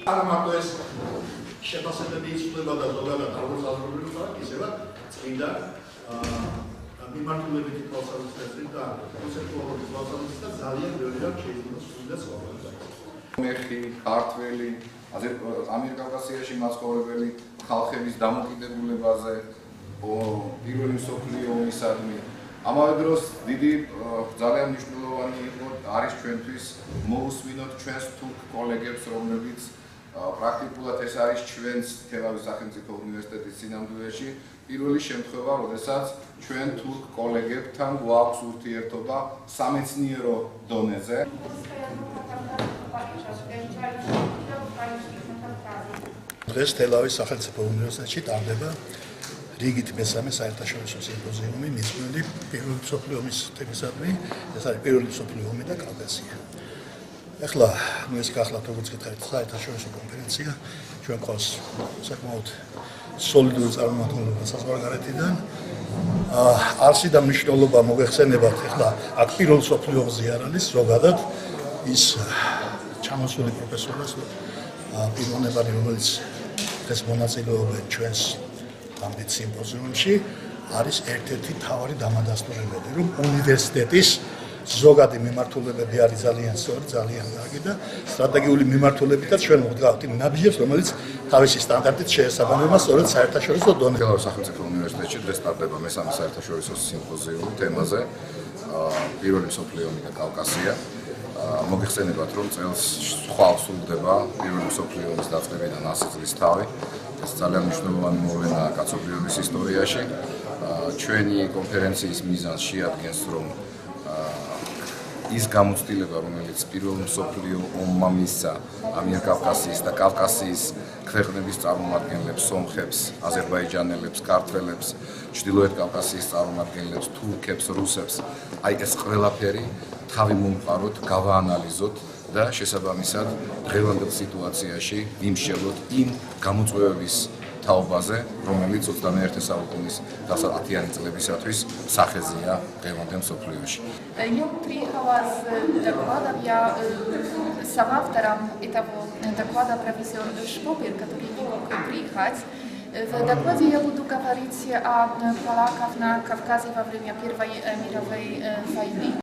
არა მარტო ეს შეფასებები იცვლება და ზოგადად როგორც საზოგადოებრივი ქალაქი, ისევ წმინდა მიმართულებითი თვალსაზრისით და კონცეპტუალური თვალსაზრისით და ძალიან ბევრი რამ შეიძლება სულ და სხვა. მეხი, ქართველი, ამიერკავკასიაში მაცხოვრებელი ხალხების დამოკიდებულებაზე, პირველი მსოფლიო ომისადმი. ამავე დროს დიდი ძალიან მნიშვნელოვანი იყო არის ჩვენთვის მოусმინოთ ჩვენს თურქ კოლეგებს, რომლებიც პრაქტიკულად ეს არის ჩვენს თელავის სახელმწიფო უნივერსიტეტის წინამძღოლში პირველი შემთხვევა, როდესაც ჩვენ თურქ კოლეგებთან გვაქვს ურთიერთობა სამეცნიერო დონეზე. დღეს თელავის სახელმწიფო უნივერსიტეტში ტარდება რიგით მესამე საერთაშორისო სიმპოზიუმი მიძღვნილი პირველი მსოფლიო ომის თემისადმი, ეს არის პირველი მსოფლიო ომი და კავკასია. ეხლა ეს გახლავთ როგორც გითხარით საერთაშორისო კონფერენცია, ჩვენ ყავს საკმაოდ სოლიდური წარმომადგენლობა საზღვარგარეთიდან. არსი და მნიშვნელობა მოგეხსენებათ, ეხლა აქ პირველ მსოფლიო ომზე არ არის, ზოგადად ის ჩამოსული პროფესორას პიროვნებანი, რომელიც დღეს მონაწილეობენ ჩვენს ამდენ სიმპოზიუმში, არის ერთ-ერთი მთავარი დამადასტურებელი, რომ უნივერსიტეტის ზოგადი მიმართულებები არის ძალიან სწორი, ძალიან კარგი და სტრატეგიული მიმართულებითაც ჩვენ მოგვდგავთ იმ ნაბიჯებს, რომელიც თავისი სტანდარტით შეესაბამება სწორედ საერთაშორისო დონეზე. თელავის სახელმწიფო უნივერსიტეტში დღეს ტარდება მესამე საერთაშორისო სიმპოზიუმი თემაზე პირველი მსოფლიო ომი და კავკასია. მოგეხსენებათ, რომ წელს ხვალ სრულდება პირველი მსოფლიო ომის დაწყებიდან 100 წლის თავი. ეს ძალიან მნიშვნელოვანი მოვლენაა კაცობრიობის ისტორიაში. ჩვენი კონფერენციის მიზანს შეადგენს, რომ ის გამოცდილება, რომელიც პირველ მსოფლიო ომმა მისცა ამიერკავკასიის და კავკასიის ქვეყნების წარმომადგენლებს, სომხებს, აზერბაიჯანელებს, ქართველებს, ჩრდილოეთ კავკასიის წარმომადგენლებს, თურქებს, რუსებს, აი ეს ყველაფერი თავი მომყაროთ, გავაანალიზოთ და შესაბამისად დღევანდელ სიტუაციაში ვიმსჯელოთ იმ გამოწვევების თაობაზე, რომელიც 21 საუკუნის 10-იანი წლებისათვის სახეზეა დღევანდელ მსოფლიოში. Я приехала с докладом, я соавтором этого доклада профессор Шпопер, который не мог приехать. В докладе я буду говорить о поляках на Кавказе во время Первой мировой войны.